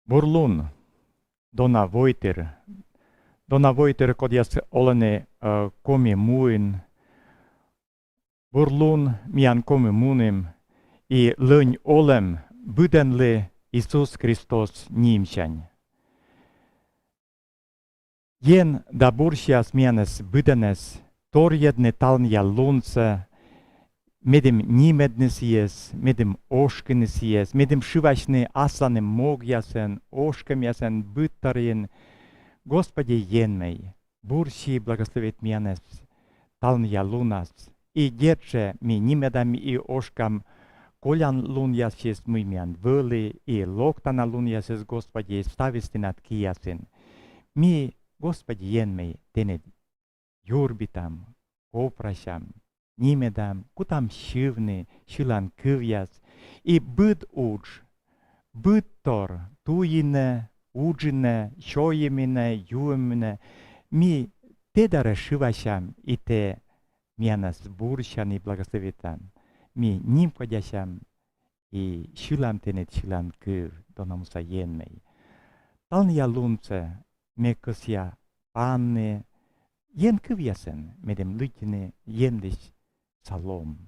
Buрлун, Donna Voiter, kodias olene komi muin. Buрлун, mian komi munim, i lăni olem, budenle Iisus Hristos nimšan. Jen da bursias mianes budenes, torjedne talnja lunce, medem nimednesies, medem oškenesies, medem šivasne asanem mogjasen, oškemjasen byttarien. Господи, енмей, бурси благословит mianes talnja lunas, i djerče mi nimedam i oškam koljan lunjases muimian văli, i loktana lunjases, Господи, stavisti nad kiasin. Mi, Господи, енмей, tene jurbitam, koprasam, nimedam, kutam šivni, šilan kivjas, i bud uđ, budtor, tujine, uđine, šojemine, juemine, mi te da rešivasam i te mianas buršan i благословитам. Mi nimkodjašam i šilam tenet šilan kiv, donamusa jenmei. Talnja lunce, me kësja panne, jen kivjasen, medem lytjene jendish salom.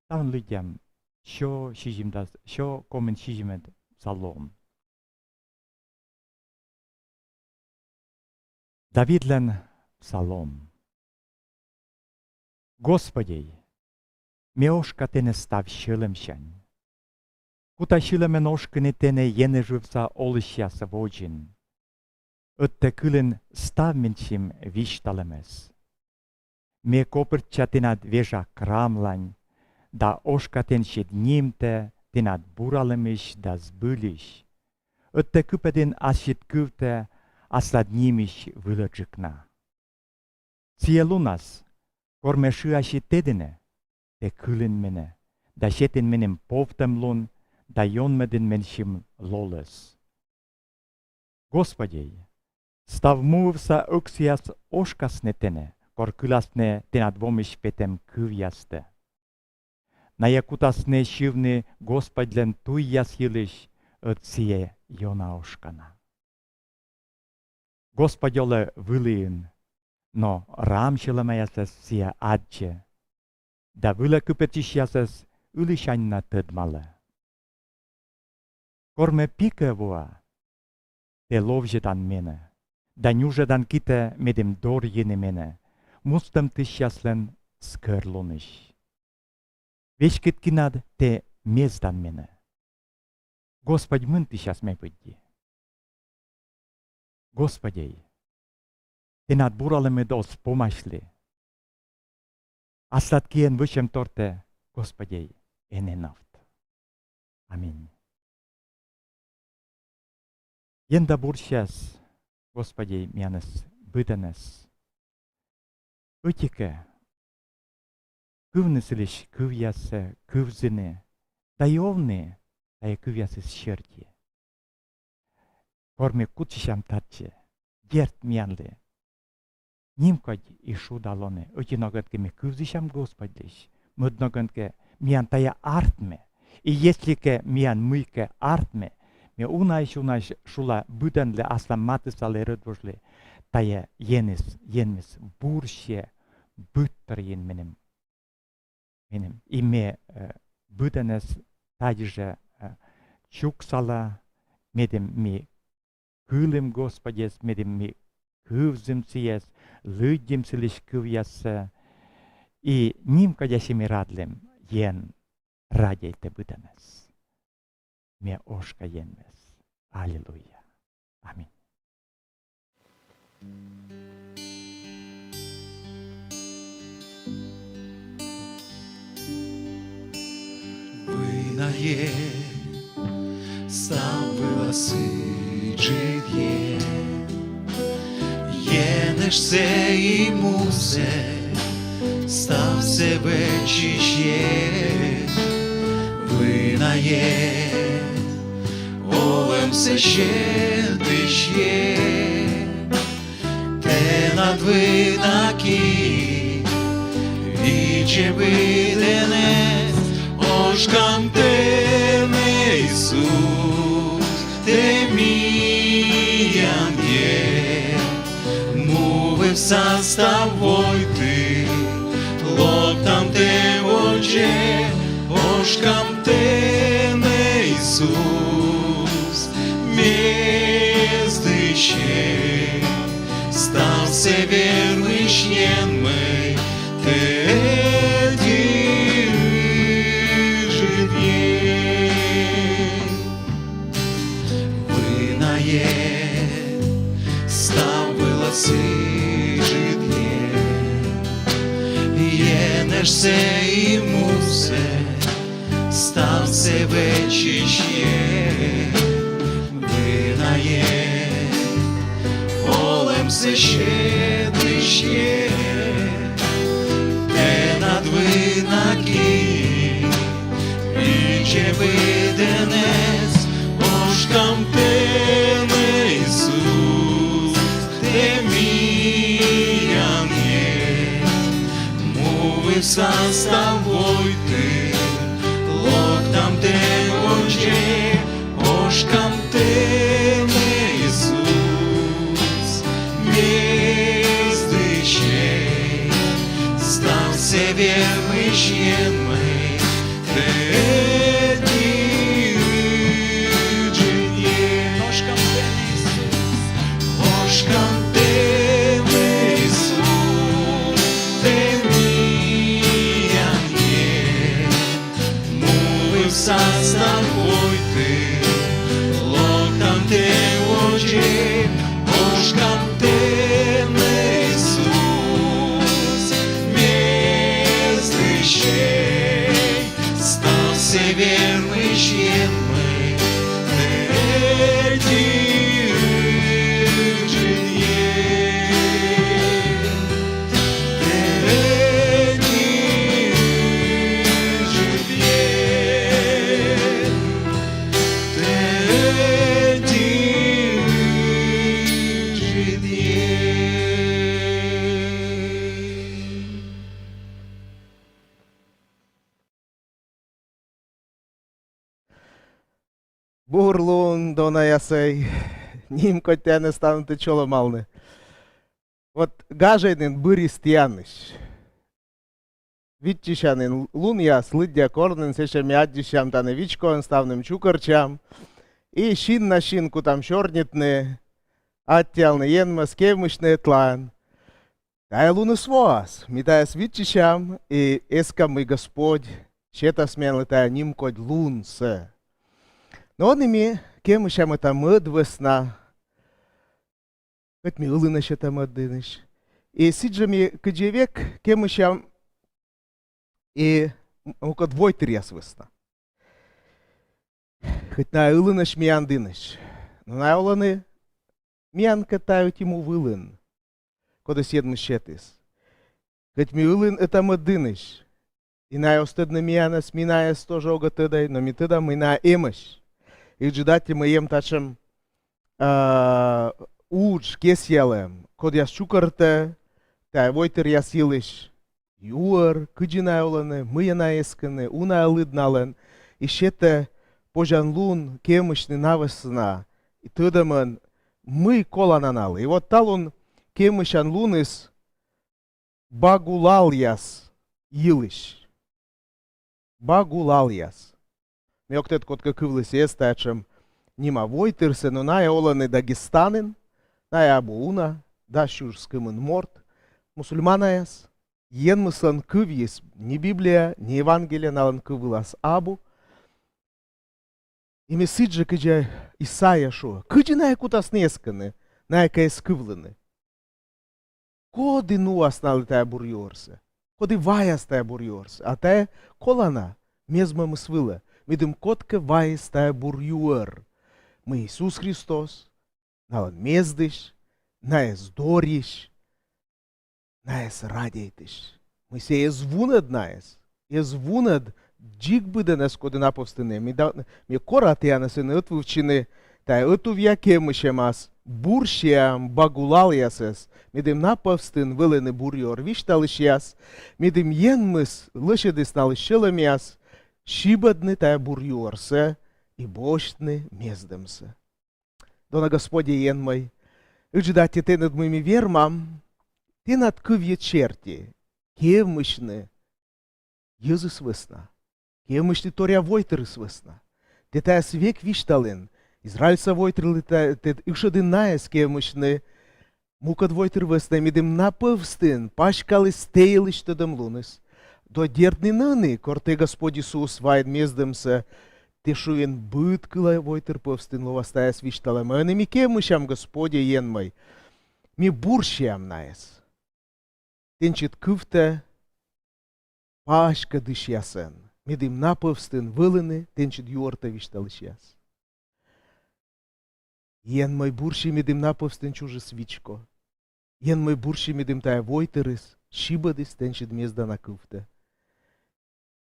Taun lytjam, šo komen šižimed salom. Давидлен псалом. Господи, меошка тене став шилемшан. Кута шилемен ошкene тене енежувса олышяса воджин. Ötte kylin stavminchim vishtalemes. Me kopırtça tenad veja kramlan, da oşkaten şednimte tenad buralemiş da zbıliş. Ötte küpedin aşit küvte asladnimiş vılacıkna. Ție lunas, kormeşı aşit tedine, te kylin mene, da şetin menim povtem lun, da yonmedin menşim loles. Господи, stavmuvsa öksias oškasne tene, kor kylasne tenad vomiš petem kyvjaste. Najakutasne šivne Gospodlen tuijas jiliš, ötsiye jona oškana. Gospodjole viliin, no ramšilemejases sia adje, da vile kypetišjases ylišanna tõdmale. Korme pikevua, te lovžedan mene, da njužedan kite medem dorjene mene, mustem tishjaslen skărluniš. Veškit kinad te mezdan mene. Gospod mântišas me pădje. Господи, te nad burale me dos pomašli. Aslat kien vășem torte, Господи, ene naft. Amin. Jenda buršas, Господи, mianes bıdenes. Ötike, kıvnesiliş kıvyası, kıvzine, dayovne, daya kıvyası şerki. Korme kutişam tatçe, gert mianle. Nimkod išu dalone, ötinogantke me kıvzişam Господиш, mıdnogantke mian taya artme, i jeslike mian mıyke artme, me unaish šula bıdenle asla matısale rıdvoşle, taya jenis burşe bıttarjen menim. I me bıdenes tadje čuksala, medem me kılim Gospodjes, medem me kıvzim sijes, lydim silish kıvyası, i nimkadjašimi radlem jen radjejte bıdenes. Me oška jenmes. Aleluja. Amin. Винає, став виласиджидє, єнеш се і мусе, став себе чище, винає, олем се ще тище, те надвинаки, віче видене, oșcam teme, Iisus, te mii. sastavoj ty, loptam te vođe, oškam te ne Isus, mjezdiše, stav se vjermišnjen mej, te se i muse, stav se večišje, vinaje, olem se šedišje, te nad vinaki, iće videnec, oškam te ne Isus, te mijan je, sastavoj ty, loptam te vođe, oškam te ne Isus, mjezdiše, stav se vjermišnjen mej, te diđen je, oškam te ne Isus, oškam te ne Isus, te sastavoj ty, loptam te vođe, oškam te ne Isus, mjezdiše, stav se vjermišnjen mej, te diđen je, te diđen je. Бурлун дона ясей, німко тяне станути чоло малне. От гажайнин биріст яниш. Відчищанин лун яс, лиддя корнин, сеше м'яддіщам та невічкон, ставним чукарчам. І шін на шінку там чорнітне, аттялне єнма, скевмишне тлан. Та й луни своас, мітаяс відчищам, і ескам і Господь, щета см'янли та німкодь лун се. Но оними кемышам это мыд весна, хоть ми улыныш это мыдыныш. И сиджами кыджевек кемышам и око двой тряс весна. Хоть на улыныш миандыныш, но на уланы миан катают ему вылын, кода седмы щетыс. Хоть ми улын это мыдыныш, и на остыдны мианас минаяс тоже ога тыдай, но ми тыда мы на эмыш. И джидати мы ем тачем уж кесьелем, код яс чукарте, та войтер яс илиш, юр, кыджина оланы, мы на есканы, уна лыднален, и щете пожан лун кемышны навесна, и тыдамын мы колананал. И вот тал он кемышан луныс багулал яс илиш. Багулал яс. Меоктет котка кывлыс естачем нима войтырсы, но ная оланы Дагестанын, ная абуна, да шурскымын морт, мусульманаяс, енмыслан кывьес ни Библия, ни Евангелие налан кывылас абу. И месиджа кыджа Исайя шо, кыджи ная кутас несканы, ная каес кывланы. Коды нуас налы тая бурьорсы, коды ваяс тая бурьорсы, а тая колана мезма мысвыла. Midem kotke vais ta burjuer. Мы Иисус Христос, налан мездыш, наес дориш, наес радейтыш. Мы се езвунад наес, езвунад джик быденес коды наповстыне. Ми корат янесыны ытвывчины, та ытувья кемышемас, буршиам багулал ясес, midem naповстын вылыны бурьор вишталыш яс, midem енмыс лышедыс налышылым яс, шибадны тая бурьорсе и бощны мездемсе. Дона Господи ен мой, ыдждати ты над моими вермам, Тенат кывье черти, кевмышны, езы свысна, кевмышны торя войтыры свысна. Тетас век вишталын, Израильса войтырлы тет ишадынаес кевмышны, мукад войтыр высна, мидым напывстын, пашкалы стейлыш тадым луныс. До дертны наны, корте Господь Иисус вайд междымса, тешуен быт кыла войтыр пывстын, ловастаяс вишталым. Ми кевмышам Господе ен мой, ми бурщам наес. Тенчит кыфта пашка дышясен. Мидым напывстын вылыны, тенчит юорта вишталышяс. Ен мой бурщи мидым напывстын чужы свичко. Ен мой бурщи мидым тая войтырыс, шибадыс тенчит мезда на кыфта.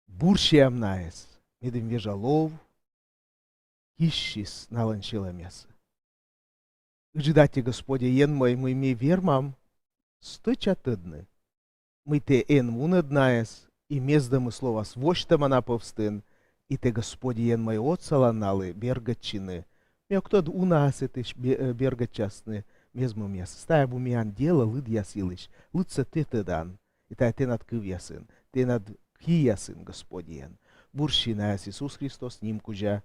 Бурщам наес, мидым вежалов, ищис наланчила мясо. Ждайте, Господи, ен мой, мы ми вермам, стычатыдны. Мы те ен мунаднаес, и мезда мы слова свощтама напывстын, и те, Господи, ен мой отсаланалы, бергачины. Мя кто у нас это бергачасны, мезму мясо. Стая бумян дела лыд ясилыш, лыдца ты дан, и та те над кывьясын, те над киясын, Господи, ен. Бурщи наес Иисус Христос ним кужа.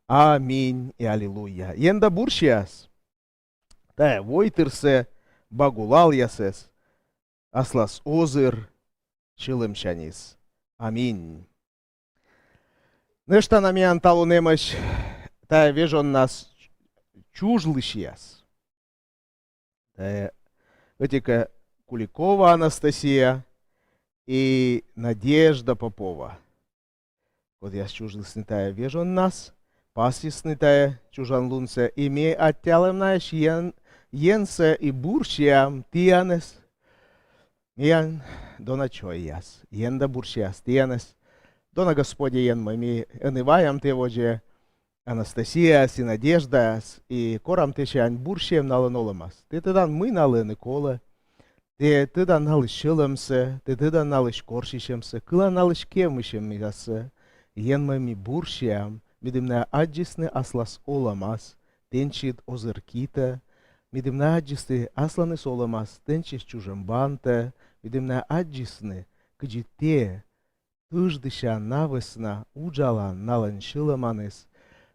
Аминь и аллилуйя. Енда бурщиас. Тая войтырсе, багулал ясес, аслас озыр, чылымшанис. Аминь. Нешта намян талу немощ, тая вежон нас чужлышьяс. Тая Вытика Куликова Анастасия и Надежда Попова. Вот я чужлысный тая вежон нас, пасисный тая чужан лунце, име оттялым наш Йенсе и бурщиам тианес. Миян дона чойяс. Йенда бурщиас тианес. Дона Господи ен мы энываям те воже Анастасияс и Надеждас и корам те чань бурщием налынолымас. Те тыдан мы налыны кола. Те тыдан налыш шылымсы. Те тыдан налыш коршишемсы. Кыла налыш кемышем мигасы. Ен мы бурщиам. Мидымна аджисны аслас оламас. Тенчит озыркита. Мидымна аджисты асланы соламас, тенчис чужамбанта, мидымна аджисны, кыджите, тыждыша навысна, уджала наланшыламанес,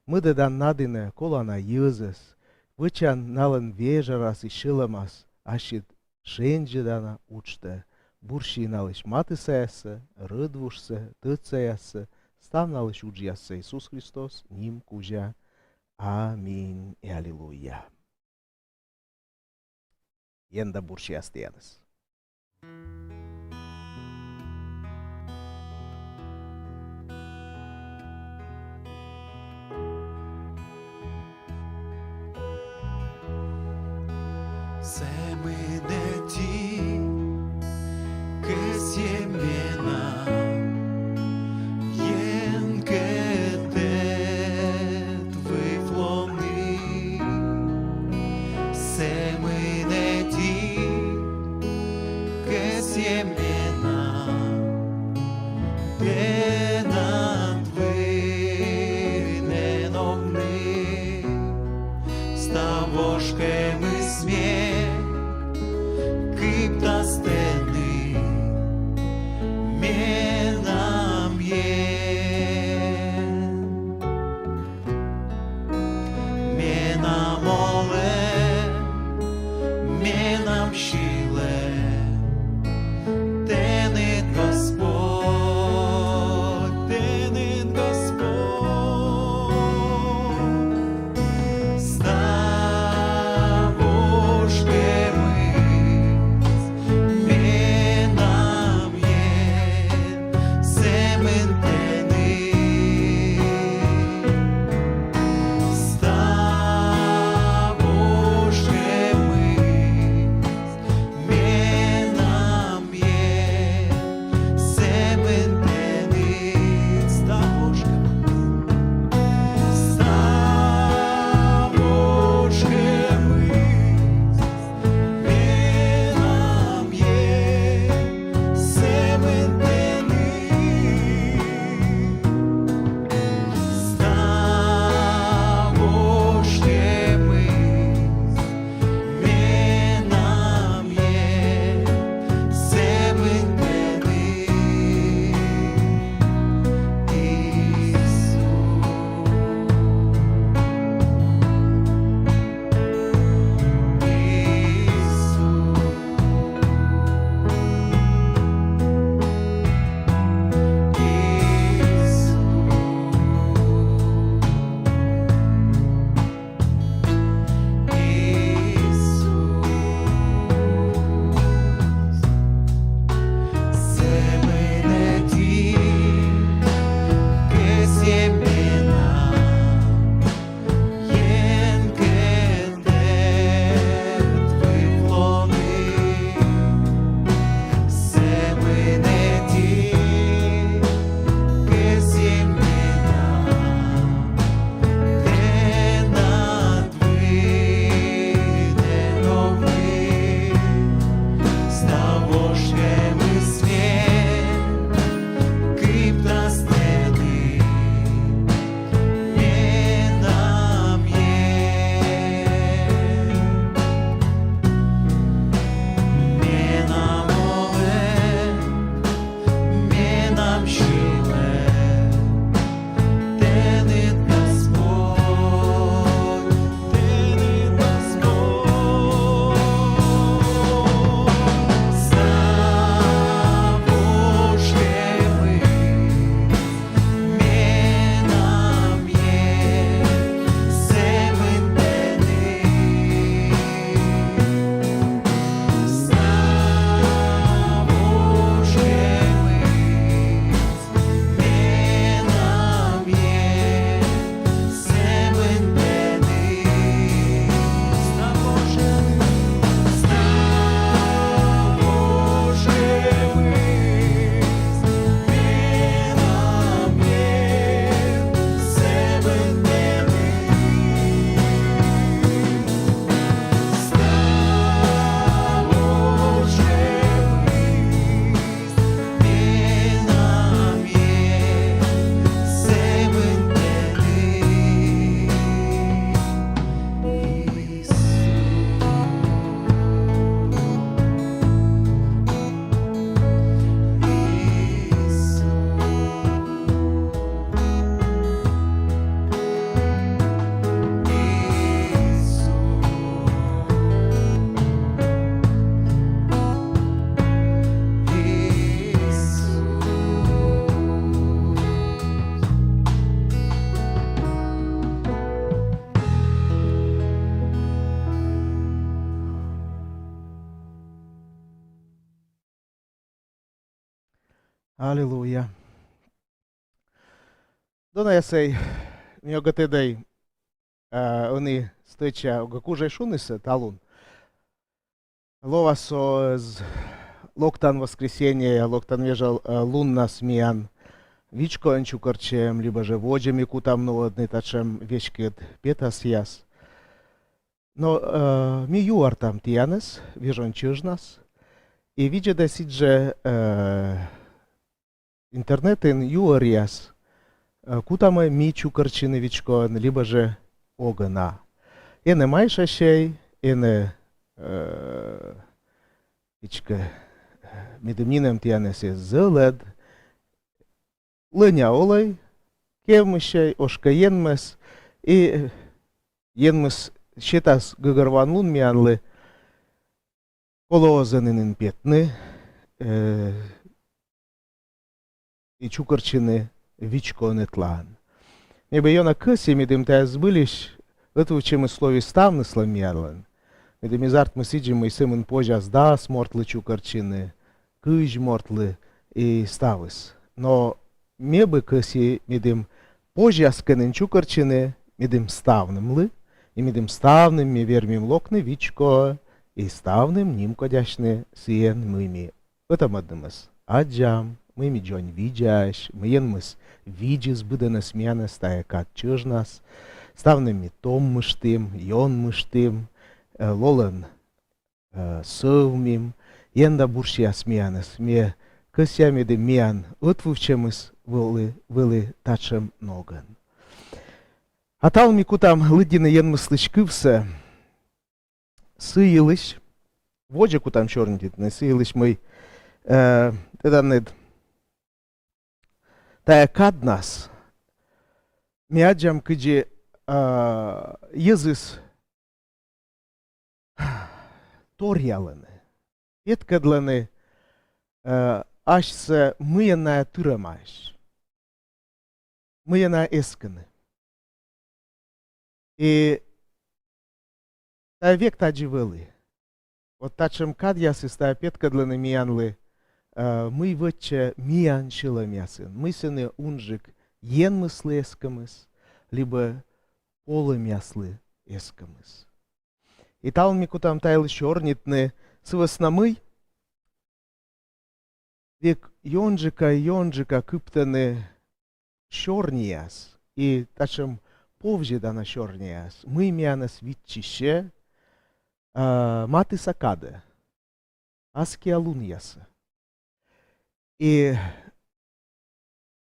мыдадан надыны колана йызыс, вычан налан вежарас и шыламас, ашит шенджидана учта, бурщи налыш матысаясы, рыдвушсы, тыцаясы, став налыш уджиясы Иисус Христос, ним кужа. Аминь и аллилуйя. Йенда бурщиас тианес. Семенети, que siemena, yen que te tvifloni, semeneti, que siemena, denat vinenovni, stavoskem smie, kipta steni, menam yen, menam ole, menam shile, tenit Господь, tenit Господь, ставошке мы, Аллилуйя. Донесей, ньогатедей, они стича гакуже шунисе талун. Ловасо з локтан воскресенье, локтан вежал лунна смиян. Вичко анчукарчем, либо же воджем, яку там одни тачем вечкет петас яс. Но ми юар там тианес, вижон чижнас. И видя да сидже интернетен юар яс. Кутаме ми чукарчины вичко, либо же огана. Ене майша шей, ене вичка медемнинем тианес зелед. Лыня олай, кеммещай, ошка енмес, и енмес щитас гыгырван лун мианлы, колоозанынын петны, и чукарчины вичко нетлан. Небе йона кыси медем таяз былищ, отвучем и слови ставны сламьярлан. Медем изарт мы сидим и сымын пожас да смортлы чукарчины, кыж мортлы и ставыс. Но мебы кыси медем пожасканын чукарчины, медем ставным лы, и медем ставным ми вермим локны вичко, и ставным ним кодяшны сиен мыми. Это маднымыз аджам, мыми джон видяш, мыенмыз виджис быдана смяна стая кат чыжнас, ставным ми том мыштым, йон мыштым, лолан сывмим, енда буршия смянас, ме кыся медем миян отвучемыз вылы тачем ноган. А тал ми кутам лыдины енмыслыч кывса, сыйлыч, воджа кутам чорнитны, сыйлыч мый, теданнед, тая каднас, миаджам кыджи езыс торьяланы, еткадланы, ашса мыяная тырамаш. Мыяная эсканы. И та век тадживелы. Вот тачем кадьясы ста петкадланы миянлы, мы вотча миян шиламясын. Мы сыны унжик енмыслы эскамыс, либо полымяслы эскамыс. И талми кутам тайл чорнитны сываснамый, век йонжика кыптаны чорнияс, и тачем повже дана чорнияс, мы мянас витчище, маты сакаде, аскиалун яса. И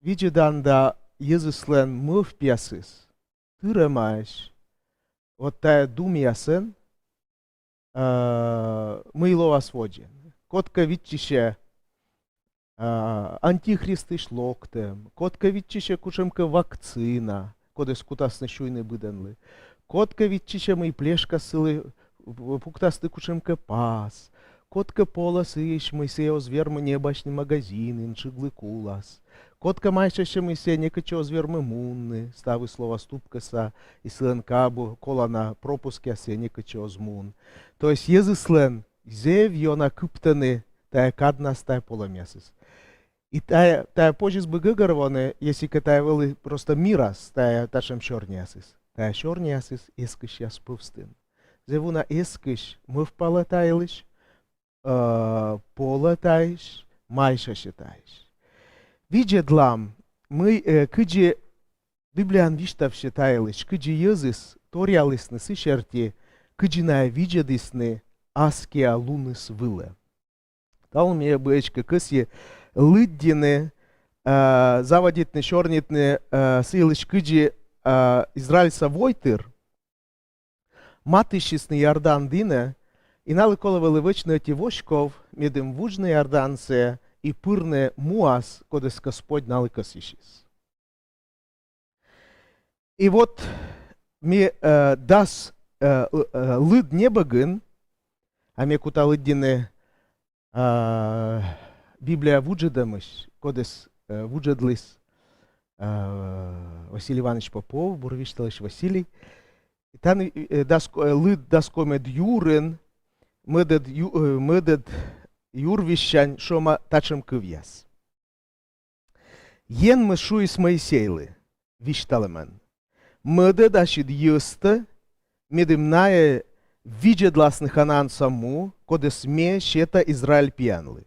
виджедан да Езуслен мыв пьясыс, тырамаш, вот тая думиясын, мы ловас воджен. Котка витчище, антихристы шлоктем, котка витчище кушемка вакцина, кодес кутасны шуйны быданлы, котка витчище мы плешка сылы, пуктасты кушемка пас, котка полос иш мы се озвермы небачный магазин, иншиглы кулас, котка майшаще мы се некаче озвермы мунны, ставы слова ступкаса, и слен кабу, колана пропуске се некаче озмун. То есть езыслен, зев йона кыптаны, тая каднас тая поламесыс. И тая позже сбыгыгарваны, если тая вылы просто мирас, тая ташем чорнясыс. Тая чорнясыс эскыш яс пывстын. Зевуна эскыш мыв палатайлыш, полатайш, майша считаешь. Видже длам, мы кыджи Библиян виштав считайлыш, кыджи езыс, торялысны сышерти, кыджиная видже дысны, аския луныс вылы. Тал мне бычка кыси лыддины, заводитны, чорнитны, сылыш кыджи израильса войтыр, матышисны Ярдан дыны, и налыколовали вычны эти вошков, медем вужны Ярданце, и пырны муас, кодес Господь налыкосишис. И вот ми дас лыд небагын, а ми кута лыддины Библия вуджедамыш, кодес вуджедлис Василий Иванович Попов, Бурвишталыш Василий. И там лыд daskome djuren med juurvishan, som tachem kuvjas. Yen ми шуїс Моїсейли, вішталемен. Мъде дашид йъсtă, медимнае виджедласны ханан саму, коде смее шета Израиль пиянлы.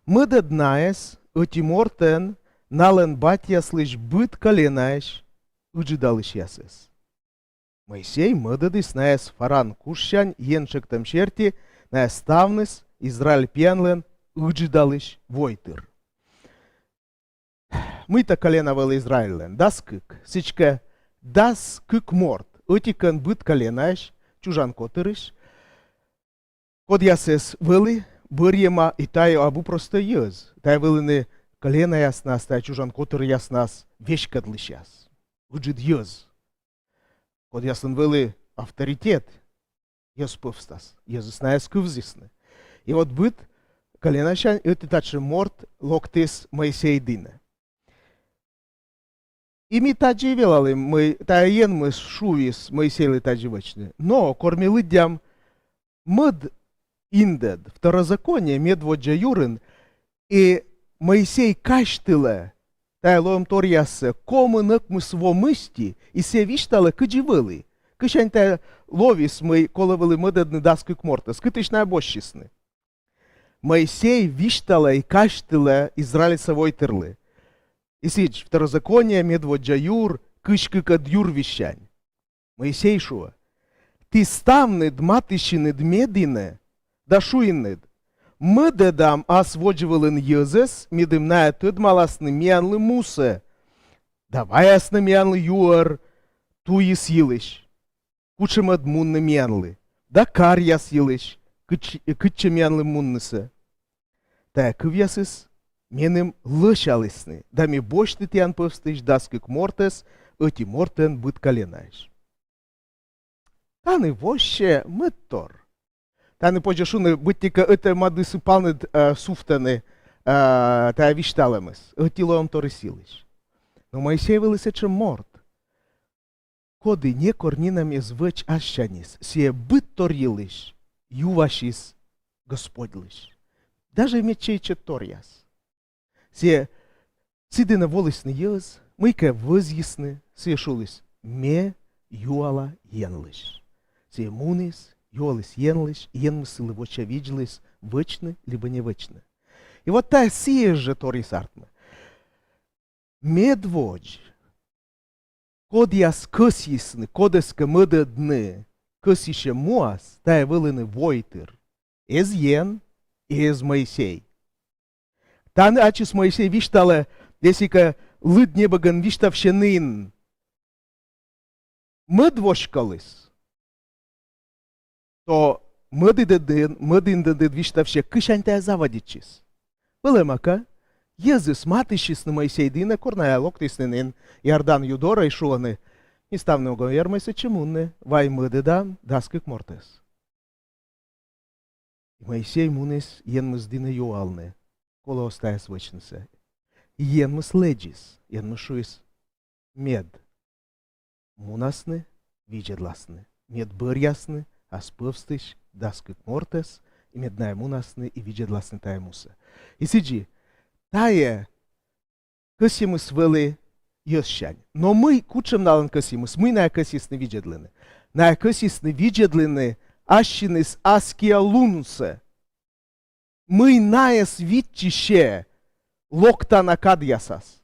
Мъде днаес, отимортен, нален батияслыш быт коленаеш, уджидалыш ясес. Моисей мъде диснаес фаран кушщань, йеншектем шерти, наеставныс, Израиль пиянлен, уджидалыш войтыр. Мыйта колена вел Израилен, дас кык, сичке дас кык морт, отикън быт коленаеш, чужан котырыш, код ясес вели, бърьема и тай абу просто йъз. Тай велине колена яснас, тай чужан котыр яснас, вешкадлыш яс. Уджид йъз. Код ясен вели авторитет, йъз пъвстас, йъз наес кывзисне. И вот быт коленашан, öti таче морт, локтис Моисей дине. Ими таджи велали мы, таен мы шувис Моисейли таджи вачне. Но кормили дям мъд индед, второзаконие медводжа юрин, и Моисей каштиле, тай лоем торясе, комы nëкмы сво мысти, и се виштале кыджи вели. Кышань тай ловис мы, коле вели мъдедны даски кмортес, кытыш найбощисны. Моисей виштале и каштиле Израилица войтырли. И сидж, второзаконие медводжа юр, кышкыкад юр вещань. Моисей шуа, ти ставнед матищинед медине, да шуиннед. Мъде дам аз воджевелен йъзес, мидым нае тъд маласны мянлы мусе. Давай асны мянлы юар, туис йылыш. Кучемъд мунны мянлы. Да кар яс йылыш, кытче мянлы муннысе. Тая кыв ясыс, менем лъшалисны, да ми бощны тян пъвстыш даскык мортес, öti мортен быт коленаеш. Таны воще мыттор. Таны поджашуны быттика öte мады сыпалнед суфтаны тая вишталемыс, öti лоем торы силыш. Но Моисей велисече морт. Коды не корнинам из вăч ашчанис, сие быт тор йылыш, ювашис Господлыш. Даже мечейче тор яс. Се цидина волисны йъз, мыйка възйисны, се шулис ме юала йенлыш. Се мунис, юалис йенлыш, йенмысылы воча виджлыс, вычны, либо не вычны. И вот та сие же торис артмы. Медводж, код яс късйисны, кодеска мъде дны, късише муас, тая вылыны войтыр. Ез йен, ез Моисей. Тан ачис Моисей виштале, десика лыд небаган виштавщенин. Мъд вошкалыс. То мъдин деден виштавще кышань тая завадичис. Велемака, йъзыс матышис на Моисей дина, корная локтисненин, Ярдан юдора и шуаны. И ставне го ярмайся чемунне, вай мъде дан, даскык мортес. Моисей мунес йенмыс дина юалне. Коло остая свычнесе. Йенмыс леджис, йенмыс шуис мед. Мунасны, виджедласны. Мед бърясны, аз пъвстыш, даскык мортес, и медная мунасны, и виджедласны тая муса. И сиджи, тая късимыс вели йъсщань. Но мы кучем налан късимыс, мы ная късисны виджедлины. Ная късисны виджедлины, ашчиныс аския лунусе. Мы наес витчище локта на кадясас.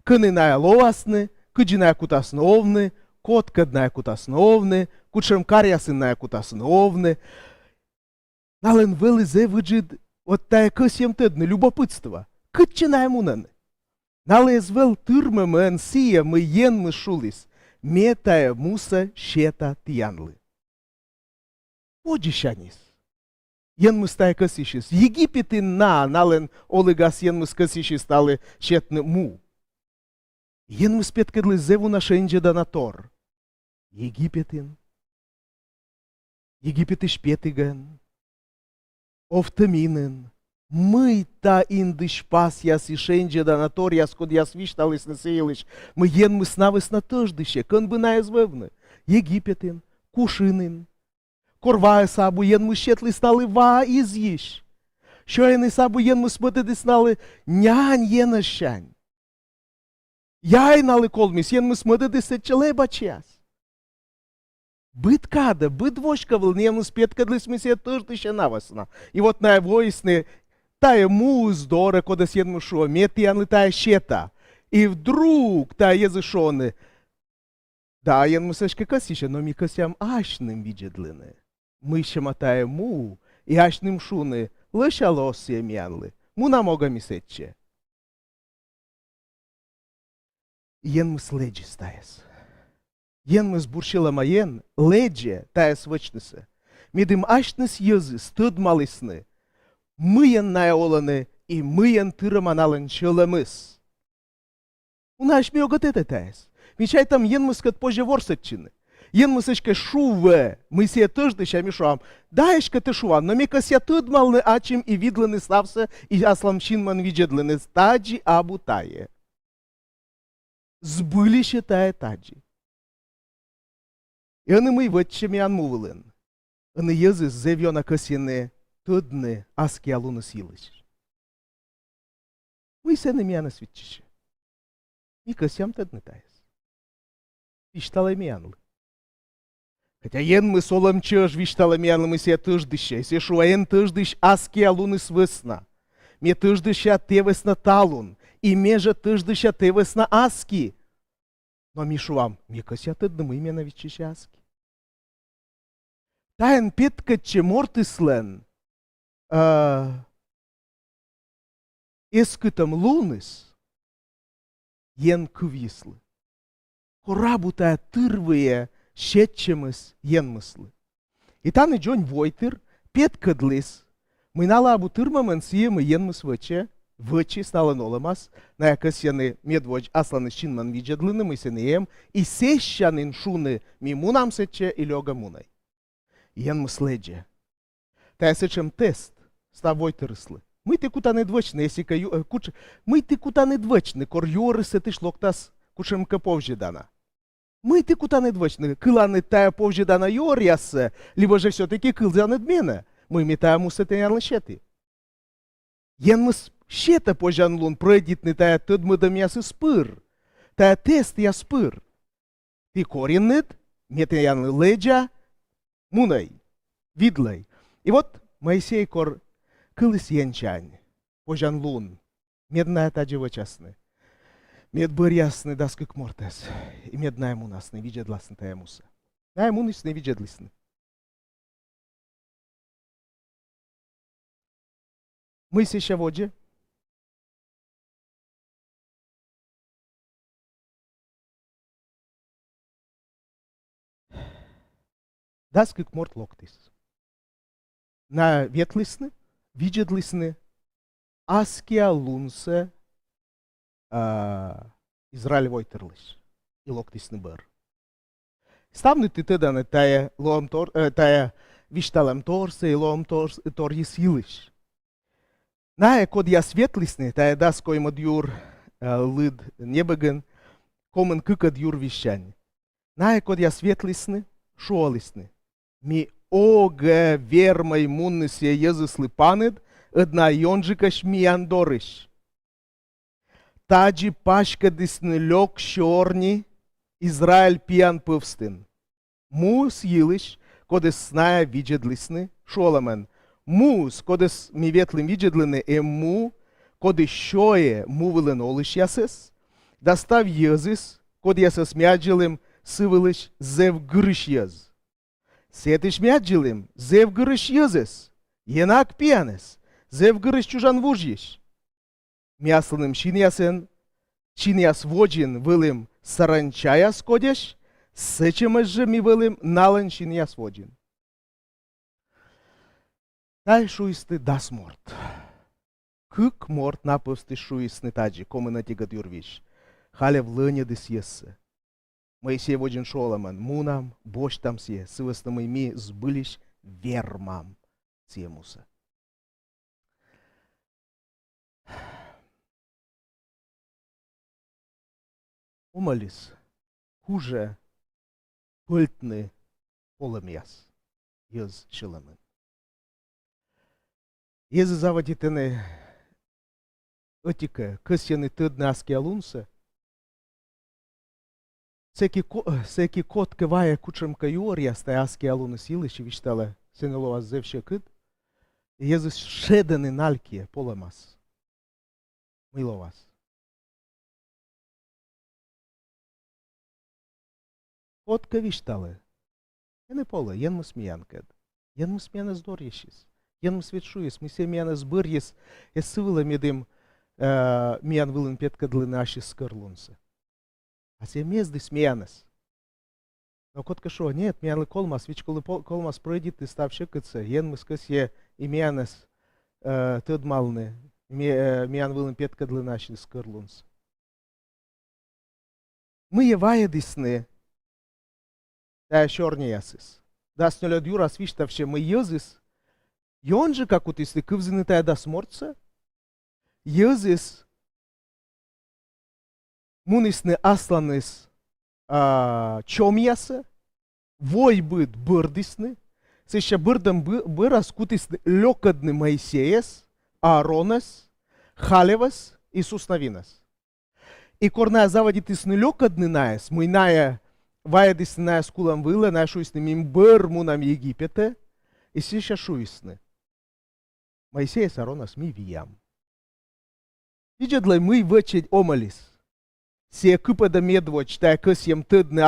Къни ная лоасны, къджи ная кутасны овны, кот къд ная кутасны овны, кучем карясын ная кутасны овны. Нален велизе выджид от тая късием тъдны, любопытство. Къдче ная мунаны. Налез вел тырмы мэн сия мы йен мы шулис, ме тая муса шета тиянлы. Поджишанис. Йенмыс тая късишис. Египетин нален олегас йенмыс късишис стали шетны му. Йенмыс петкедлы зеву на шенджеда на тор. Египетин. Египетиш петиген. Офтаминен. Мы та индыш пас яс и шенджеда на тор яс код яс вишталыс на сейлыш. Мы йенмыс навыс на тăждыще, кын бы наез вевны. Египетин. Кушинин. Корвая сабу йенмыс щетли стали ва изйиш. Що йени сабу йенмыс мъдеди снали нянь йенащань. Яйнали колмис, ен мы смыды десятчеле бачяс. Быт када, быт вошка выл, ен мы спеткадлис мы се тыждыша навасна. И вот на войсны, тая муз дора, кода сен мы шо, мет янлы тая щета. И вдруг тая язышоны, да, ен мы сашка косиша, но ми косям ашным виджедлины. Мы шаматая му, и ашным шуны, лышалос ямянлы, му намога мисетче. Jen mys leđe stajas. Jen mys buršila majen, leđe tajas văčnise. Medim aštnis jăzis, tăd malisne. Măjen naja olane, i măjen târămanalen čălămys. Una aș mi-o gătete tajas. Mičai tam jen mys kad pože vorsătčine. Jen mys aș că šuve, mys je tăždă și amišoam. Da aș că te šuan, no mi că se tăd malne acim i vidlene stavse i aslam šinman vidjedlene stađi abu taje. Збылище тая таджи. И они мы вотчами анмувален. Они езы зевьона косине, тудны аски алуна силыш. Мы се намяна свитчише. И косям тудны таес. Виштала мянлы. Хотя ен мы солом чеш виштала мянлы мы се тыждыще. Се шуаен тыждыш аски алуны свысна. Ме тыждыща тевесна талун. И межа тыждыща тевесна аски. Но мишуам, ми кося тыдны мы имена вичище аски. Таен петкатче мортислен эскытам луныс ен кывислы. Корабу тая тырвые щетчемыс ен мыслы. И таны джонь войтыр петкадлыс. Мы налабу тырмамен сиемы ен мыс выче. Вычи стало нолемас, на якось яни медводь асланы шинман виджедлины мы сенеем, и сещанин шуны миму нам сече и лёга мунай. Ен мы следже. Та я сечем тест, став войтырыслы. Мы ты кута не двочны, если куч... Мы ты кута не двочны, кор юрысы ты шлоктас кучем ка повжедана. Мы ты кута не двочны, кыланы тая повжедана юрясы, либо же все-таки кылзаны дмене. Мы метаем мусетенян лещеты. Ен мы щета пожанлун пройдитны тая тыдмыдам ясы спыр. Тая тест я спыр. Ты кореннет, метеян леджа, мунай, видлай. И вот Моисей кор кылыс янчань, пожанлун, медная таджива часны. Мед быр ясны даскык мортес, и медная мунасны, виджедласны тая муса. Тая мунысны виджедлисны. Мы сеща воджи. Даскык морт локтис. На ветлисны, виджедлисны, аския лунсе Израиль войтерлыш. И локтисны бар. Ставны ты теданы тая вишталам торсе и лом тор есилыш. Нае код я светлисны, тая даской мадюр лыд небеген, комен кыкад юр вещань. Нае код я светлисны, шуалисны. Ми ога вермай муннысе езыслы панед, одна йонжикаш ми андорыш. Таджи пашка дисны лёг щорни, Израиль пиян пывстын. Мус йылыш, кодес сная виджедлисны, шоламен. Мус, кодес ми ветлым виджедлыны, му, коды щое мувылын олыш ясес, достав езыс, код ясес мяджелым сывылыш зев гырыш ез. Сетыш мяджелым зев гырыш езес, енак пиянес, зев гырыш чужан вужьеш. Мяслыным чин ясен, чин яс воджин вылым саранча яс кодеш, сечемеш же ми вылым налын чин яс воджин. Тай шуисты дас морт. Кык морт напывсты шуисны таджи, комы на тигат юрвиш. Халя в лыне дыс ессы. Моисей воджин шоламан, мунам, бош там се, сывыстым ми сбылиш вермам семуса. Умалис, хуже пыльтны полымяс, ез шыламын. Езы заводитыны отика, кысяны тыдны аски алунса, Всеки кот киває кучем каюр'я, стає аски алуни сіли, ще віштале сенелова зевще кит. І Єзус шедени налькі полемас. Мило вас. Кот кавіштале. Я не поле, єн ми сміянкед. Єн ми сміяне здор'єшіс. Єн ми свідшуєс, ми сміяне збир'єс, я сивила мідим міян вилин п'яткадли наші скарлунси. А це мезди сміянес. Но котка шо, нет, міяли колмас, віч коли колмас пройдіть, ти став шикаться, єн ми скась є і міянес тедмалне, міян вилин п'яткадли наші скарлунси. Ми є ваєдисне, та чорні ясис. Дас нолад юра свіштавше ми єзис, і он же, как вот если кывзины тая да сморца, єзис мунисне асланис чом'ясе, вой бит бирдисне, це ще бирдам бирас кутисне льокадне Моисеєс, Ааронес, Халевес, Ісус Навінес. І корная завадитисне льокадне наес, мойная ваєдисне наес кулам виле, нашуисне мімбир мунам Єгипете, і ще шуисне. Моисеєс, Ааронес, ми віям. Виджедлай мы вычить омалис. Се кыпада медвоч, тая кысьем тыдны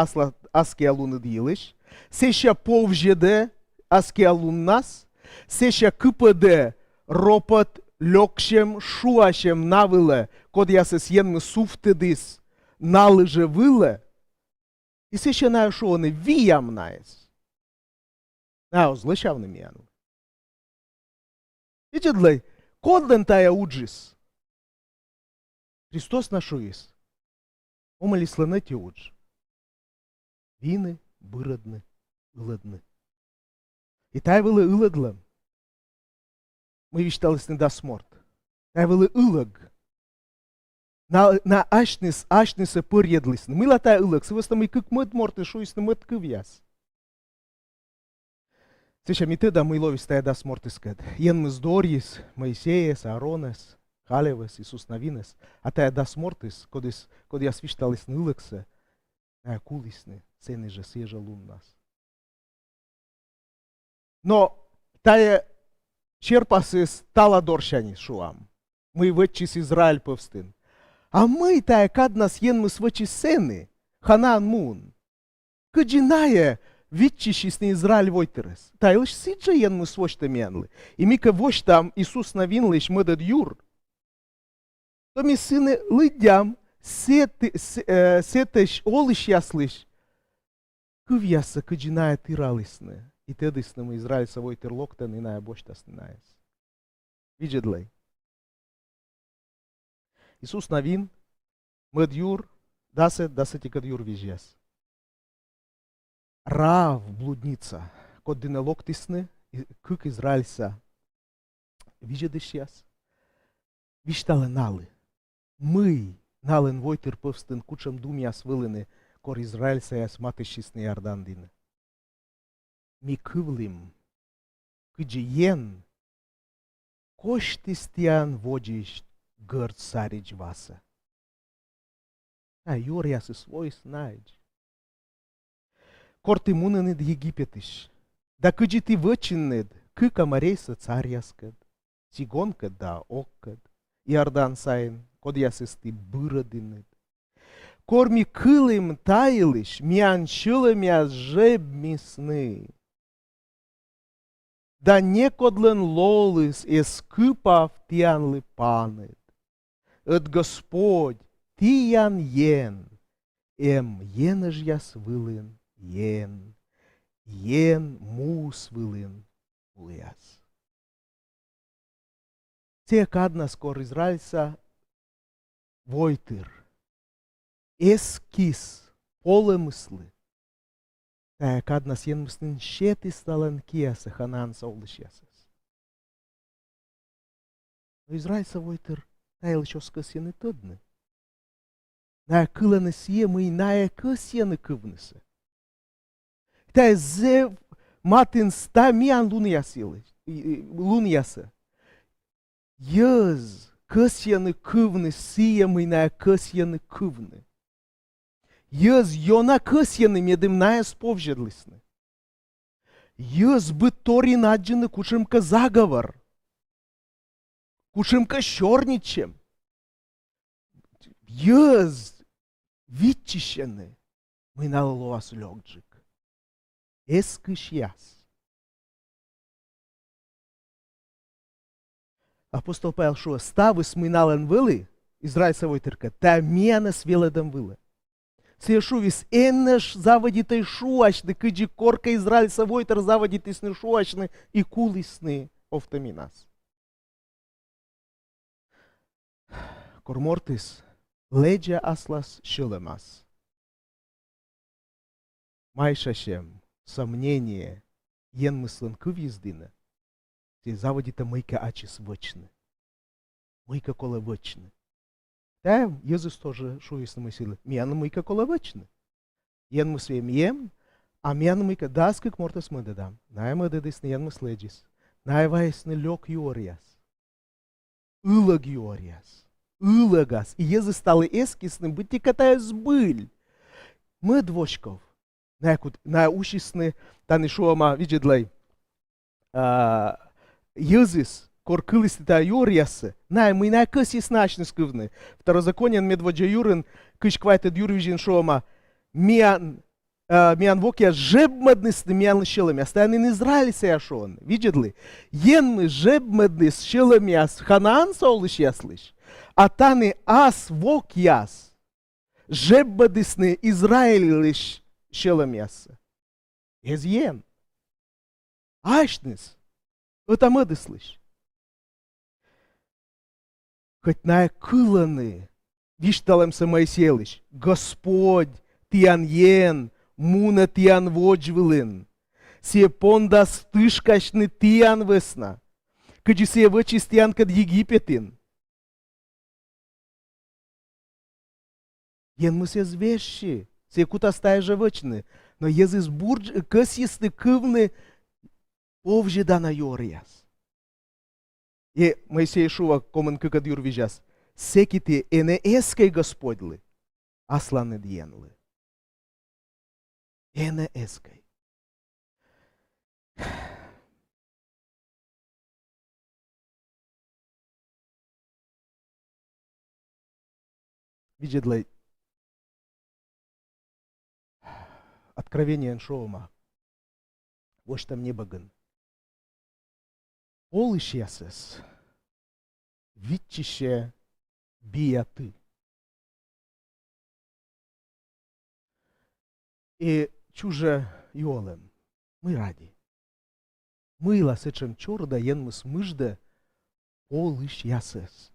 аски алуны дилыш. Се ща повжеде аски алун нас. Се ща кыпаде ропот лёкшем шуашем навыле, код ясес ен суфтедис налыже выле. И се ща ная шуоны виям наес. Озлышавны мияну. Виджедлай, кодлен тая уджис. Христос нашуїс. Омалі сланеті удж. Віни, биродни, иладни. І тай вели иладлем. Ми віштались не да сморт. Тай вели илаг. На ашнисе пир'єдлисне. Мила тай илаг. Сивоста ми кик мид морти, шуїсне мид кив'яс. Це ще міти да миловіс тай да смортискед. Єн ми здор'їс, Моїсеєс, Ааронес, Халевес, Ісус Навінес, а тая да смортис, код я свішталис не илексе, а кулисне, це не же сєжа лун нас. Но тая черпасис тала доршаніс шуам. Ми вечіс Ізраїль повстин. А ми тая кад нас єн ми свечіс сени, Ханаан мун. Каджинає відчішіс не Ізраїль войтерес. Та лиш сіджа єн ми свочта м'янли. І міка вощ там Ісус Навін лиш медад юр. То ми сини лидям, сетеш олиш яслиш, кывяса каджиная тиралисне, и тедиснем Израиль совой терлоктен и ная боштас наес. Виджедлей. Исус Навин, мед юр, дасет и кад юр вижес. Рав блудница, код динелоктисне, кык Израильса, виджедеш яс, виштале налы. Ми нален войтер повстен кучам дум'я свилини, кор Ізраїльса яс матишісний Ярдандин. Ми кивлим, киджи єн, коштистян воджіш гърд сарич васа. А юр яси свой знайдж. Кор ти муненед Єгипетиш, да киджи ти вичиннед, кика марейса цар яскед, цигонкед да оккед, Ярдан сайн, код ясисти биродинед. Корми килим таїлиш, м'ян чилим'я жеб місни. Да некодлен лолис ескипав тян липанет. Ет Господь, тиян єн, єнеш яс вилин єн мус вилин улияс. Це кадна скор Ізраїльса войтир. Ескіс полемисли. Та кадна сєн мислин щети сталан кіяса Ханаан саулиш ясес. Но Ізраїльса войтир та елчо скасєни тъдне. На килане сіє ми на касєни кивнесе. Та зе матин ста міан лун ясе. Yăz, căsănă câvne, siemâi na căsănă câvne. Јыз јона късјены медим нае сповжедлисны. Јыз бы тори наджины кучымка заговор. Кучымка шорничем. Јыз витчищены. Мы наловас лёгджик. Эскыш яс. Апостол Павел шо ставы смынален вылы, Израильсовой тырка, та мена свеледом вылы. Сешувис эннеш заводитай шуачны, кыджи корка Израильсовой тыр заводитысны шуачны и кулысны офтаминас. Кормортис леджа аслас шилемас. Майшашем сомнение ен мыслен кывиздина. Те заводита мыйка ачис вочны. Мыйка кола вочны. Та Иисус тоже шуисны мысли. Мяна мыйка кола вочны. Ен мы свем ем, а мяна мыйка дас как мортас мыдадам. Най мыдадысны ен мы следжис. Най вайсны лёг юориас. Илаг юориас. Илагас. И Иисус стали эскисным, быть и катая сбыль. Мы двочков. На ушисны, та не шуама виджедлай. Иисус коркылысты та юориасы. Мы на късис начны скывны. Второзаконен медводжа юрын, кышквайтед юрвижин шуама. Миан вокия жебмаднысны миан шилами. Остаяны Израиль сяшон. Виджедли? Ен мы жебмадныс шилами ас Ханаан солыш яслыш. А таны ас вок яс. Жебмаднысны Израилиш шилами ясы. Ез ен. Ашныс. Это мыдыслыш. Хоть на кыланы, вишталемся Моисейлыш, Господь, тиан ен, муна тиан воджвылын, се понда стышкашны тиан весна, кыджи се вычистян кад Египетин. Ен мы се звещи, се кута стая живочны, но езыс бурдж, късисты кывны, овжи да на йорияс. И Моисей шува комен кыкад юрвижас. Секите эне эскай Господлы, асланы дьенлы. Эне эскай. Виджедлай. Откровение Эншоума. Вот что мне баган. Олыш ясес, витчище бияты. И чуже йолем, мы ради. Мы ласечем чорда, ен мы смыжда, олыш ясес.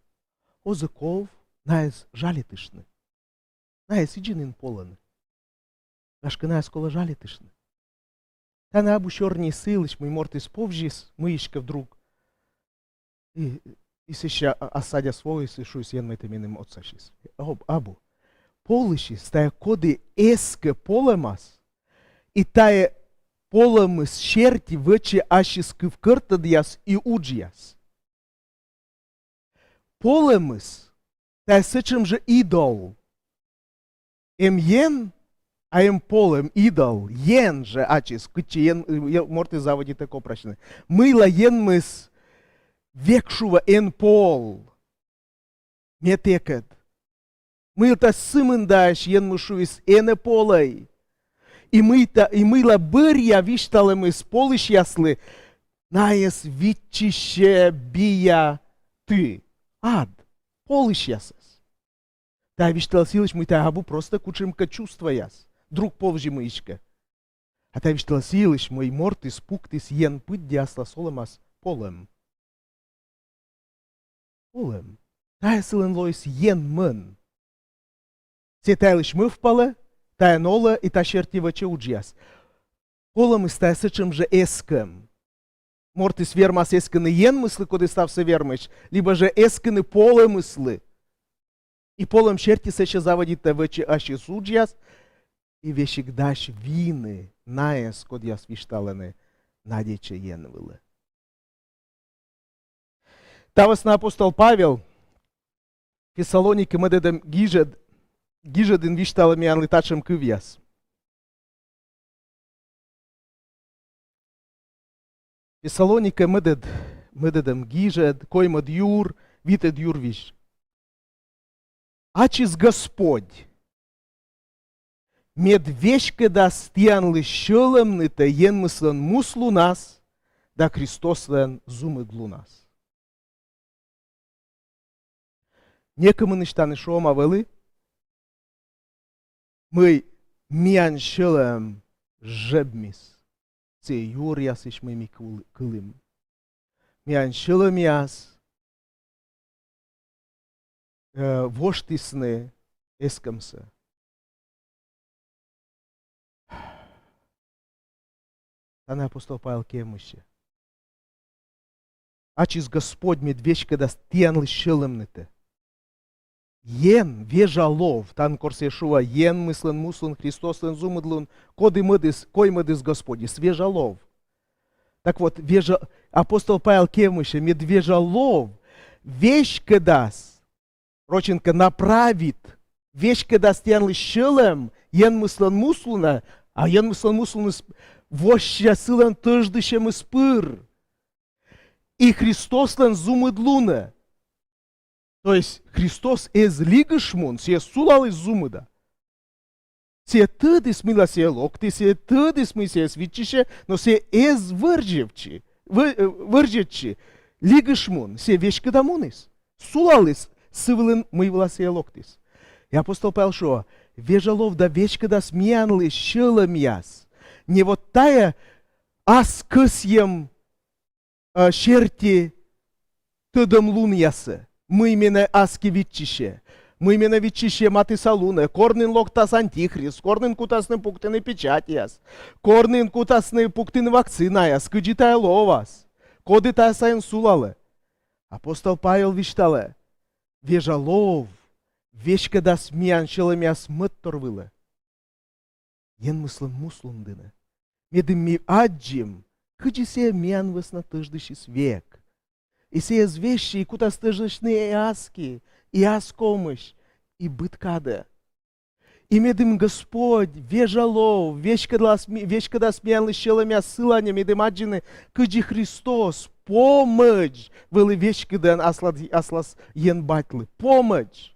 Озыков наез жалитышны. Наез иджинин поланы. Ашка наез кола жалитышны. Та на абу чорні силиш, мой мортис повжіс, миїшка вдруг. И сеща осадя свой, сишусь ен метаминем отсашис. Абу. Полышис, тая коды эске полемас, и тая полемыс черти выче ашис кывкыртадьяс и уджьяс. Полемыс, тая сычем же идол. Ен, а полем идол, ен же ачис, кычи ен, морты заводи тако прачны. Мыла ен мыс, векшува ен пол. Метекет. Мыла сымындаш ен мышувис эне полай. И мыла бырья вишталы мыс полыш яслы, наес витчище бия ты. Ад. Полыш ясас. Та виштал силыш мы та абу просто кучимка чувства яс. Друг повжи мышка. А та виштал силыш мой мортис пуктис ен пыть диасла соломас полем. Полем. Тая силен лоис ен мын. Се тайлыш мы впала, тая нола и та шертива че уджиас. Полем из тая сычем же эскам. Мортис вермас эсканы ен мыслы, коды стався вермыш, либо же эсканы поле мыслы. И полем шерти сече заводит та вече аши суджиас, и вещик даш вины наес, код яс вишталены, надече ен вылы. Тавас на апостол Павел, Фессалоники медедем гижед, Gija din vištala mi anli tačem kivjas. Фессалоника мыдедем гижед, коймад юр, витед юр виш. Ачис Господь, мед вешке да стиан лишелем ныта ен мыслен муслу нас, да Христос лен зумыд лунас. Некому ништаны шома вели, мы миан шелем жебмис. Це юр ясиш ми килим. Миан шелем яс, воштисне ескамса. Тане апостол Павел кемуще. Ачис Господь медвечка да стиан лишелемнете. Ен вежалов, тан корсешува, ен мислен муслен, Христос лен зумыдлун, кой мыдыс Господи, свежалов. Так вот, апостол Павел кемуще, медвежалов, вещка дас, роченка направит, вещка дас тян лишелем, ен мислен муслуна, а ен мислен муслуна воща силен тъждышем испыр. И Христос лен зумыдлуна. То есть Христос ез лигашмун, се сулал из зумыда. Се тъдис мила се локти, се тъдис ми се свичише, но се ез вържевчи. Лигашмун, се вешка дамунис. Сулалис сывлен мывла се локтис. И апостол Павел шо, вежалов да вешка да смиянли шелам яс. Не вот тая аз късьем шерти тъдам лун яса. Мы именно аски витчище. Мы именно витчище мати салуне. Корнин локтас антихрист. Корнин кутасны пуктины печатияс. Корнин кутасны пуктины вакцинаяс. Кыджитая ловас. Коды тая сайн сулале. Апостол Павел виштале. Вежалов. Вешка да смиян шелемяс мыт торвыле. Ен мыслен муслундыны. Медым ми аджим. Кыджисе миян весна тыждышис век. И се вещи, и куда стыжечные и аски, и аскомыш, и быткада. И медым Господь, вежалов, вещь когда смеян лишелами осылания, медым аджины, кыджи Христос, помощь, вели вещь когда аслас ен батлы, помощь.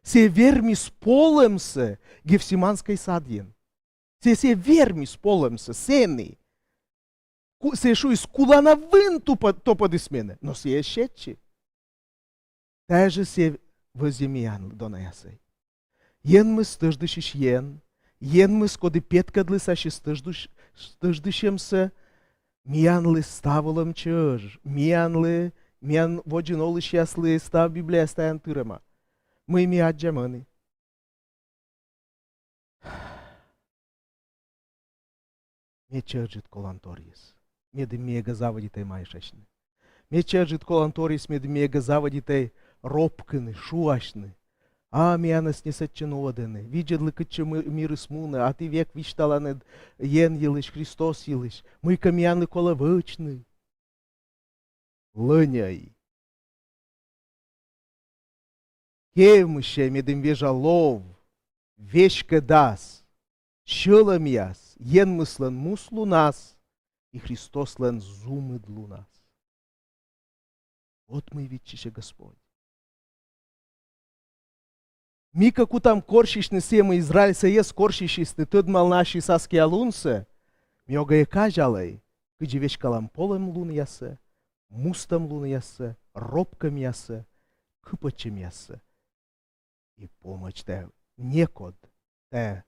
Се вермис полемсе, Гефсиманской садьен. Се вермис полемсе, сены. Се шу из кулана вин топа дисмене, но се е шетчи. Теже се въземиян до наясей. Ен мы стъждышиш ен мы скоди петкадли ще стъждышем се, миян ли ставолам чъж, миян воджинолиш ясли став Библия стаян тырема. Мы ми аджамани. Ме чъжит коланторис. Меди мега заводите майшашни. Ме чъжит коланторис меди мега заводите робкини, шуашни. А мянас не сеченодене. Виджедли кыче мир смуне, а ти век вишталане ен елиш, Христос елиш. Мы камянли кола вычны. Лыняй. Кевмыше медим вежалов, вешка дас, шелам яс, ен мыслен муслу нас, и Христос лен зумыдлу нас. Вот мы видчише Господь. Ми како там коршишни сема Израиль се ес коршишисни тъдмал наши саски алунсе, ми ога е кажалай, кыджи вешкалам полем лун ясе, мустам лун ясе, робкам ясе, кыпачем ясе. И помощь те некод, те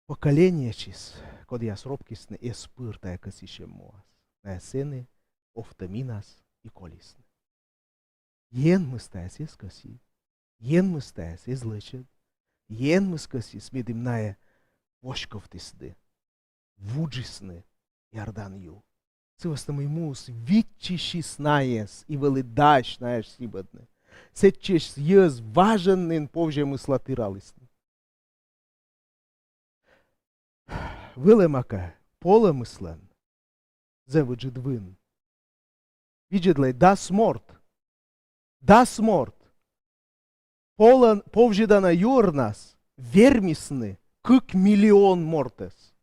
поколение чис, код яс робкисне е спыр те късишем моас, те сене, офтаминас и колисне. Ен мы стаяс ес къси, ен мы стаяс ес лъчет, ен мы скъси смедим нае вошковтисне, вуджисне, ярдан ю. Циваста маймус, витчишис наес и валидаш наеш сибъдне. Сечеш ез важен нен повже мислатиралисне. Вилемака, поле мислен, зевъджит вин. Виджедле, да сморт. Повжидана jornas vermisne câk milion mortes.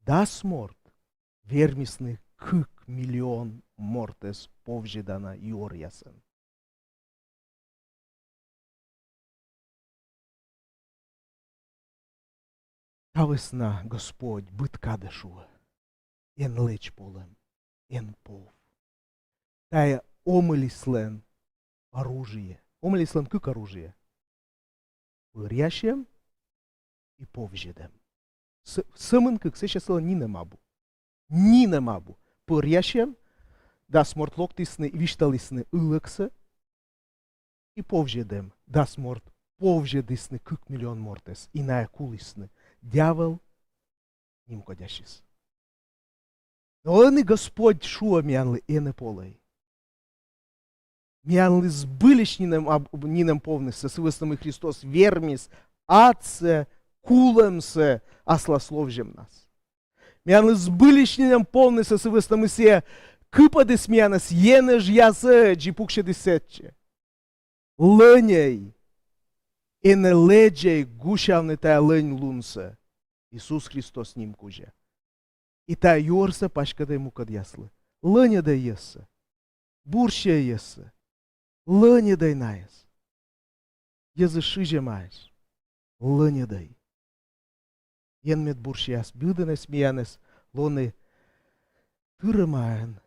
Das mort vermisne câk milion mortes повжидана jorjasen. Та весна, Господь, бит кадешу, ен леч полем, ен пов. Тая омылислен оружие. Омылислен кык оружие? Пырящем и повжедем. Сымын кык, сещасыла нине мабу. Нине мабу. Пырящем, да смортлоктисны, вишталисны ылыксы, и повжедем, да сморт повжедисны кык миллион мортес, и на кулисны. Дявол ним кодящис. Но он и Господь шуа мянлы и не полей. Мянлы сбылищ нинем повнесе, свистом и Христос вермис, атце, кулемсе, аслословжем нас. Мянлы сбылищ нинем повнесе, свистом и се, кыпадес мянес, енеж ясе, джипукше десетче. Лыней. И не леджей гушавны тая лынь лунса. Исус Христос ним кужа. И тая юрса пашкада ему кадяслы. Лыня да есса. Бурща есса. Лыня дай наес. Языши маеш. Лыня дай. Ен мед бурщас билденес миянес. Лоны тырымаен.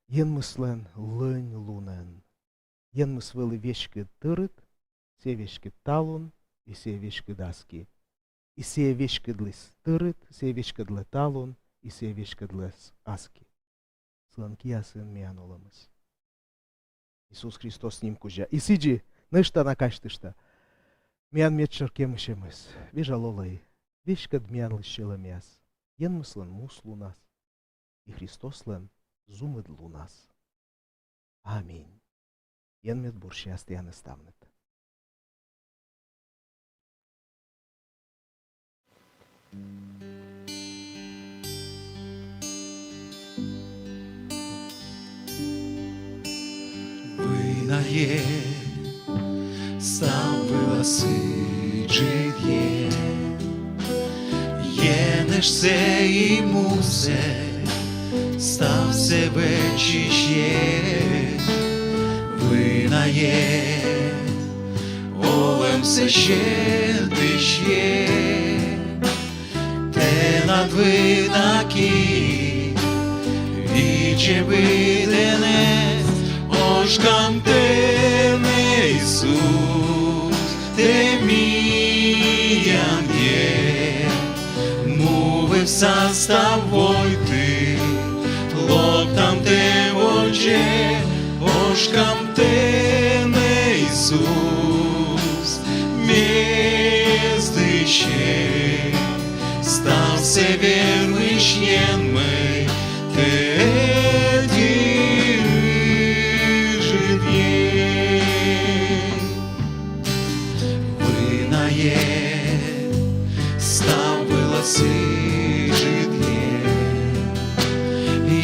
Ен мыслен лынь лунен. Ен мысвели вешки тырыт. Все вешки талон, и все вешки даски. И все вешки длис тырыт, все вешки дле талон, и все вешки длес аски. Сланки ясен мианоламыс. Исус Христос с ним кужа. И сиджи, нышта накаштышта. Миан метчер кемышемыс. Вежа лолай. Вешка дмян лыщела мяс. Ен мыслен мус лунас. И Христос лен зумыд лунас. Аминь. Ен мет бурща стояны ставнет. Винає, став виласиджит є, єнеш се і мусе, став себе чище, винає, олем се ще дище, те надвинаки, віче видене, Ошкам тене Ісус, те міян є, мовився з тобою ти, локтам те оче, ошкам тене Ісус, містище, став се вернишнєн мой,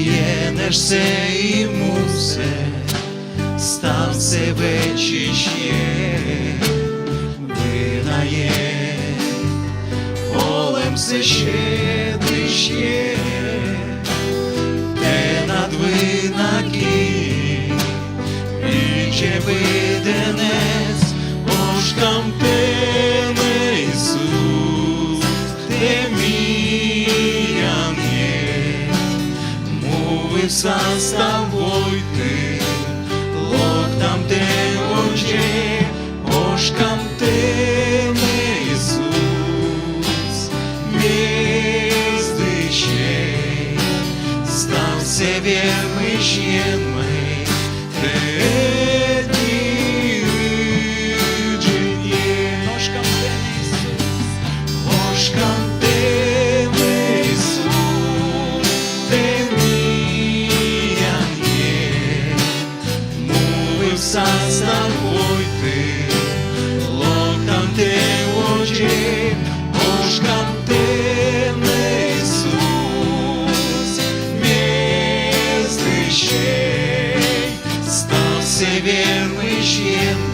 Єнешся і мусе, став себе чище, винає, олемся ще дище, те надвинаки, віче виденець, ошкам тене Ісус, те міян є, мовився з тобою ти, локтам те оче, ошкам тене Ісус, містище, стався вірмишєн мой, ошкам тене Ісус, те міян є, мовився з тобою ти, локтам те очі, ошкам тене Ісус, містище, стався северный щен,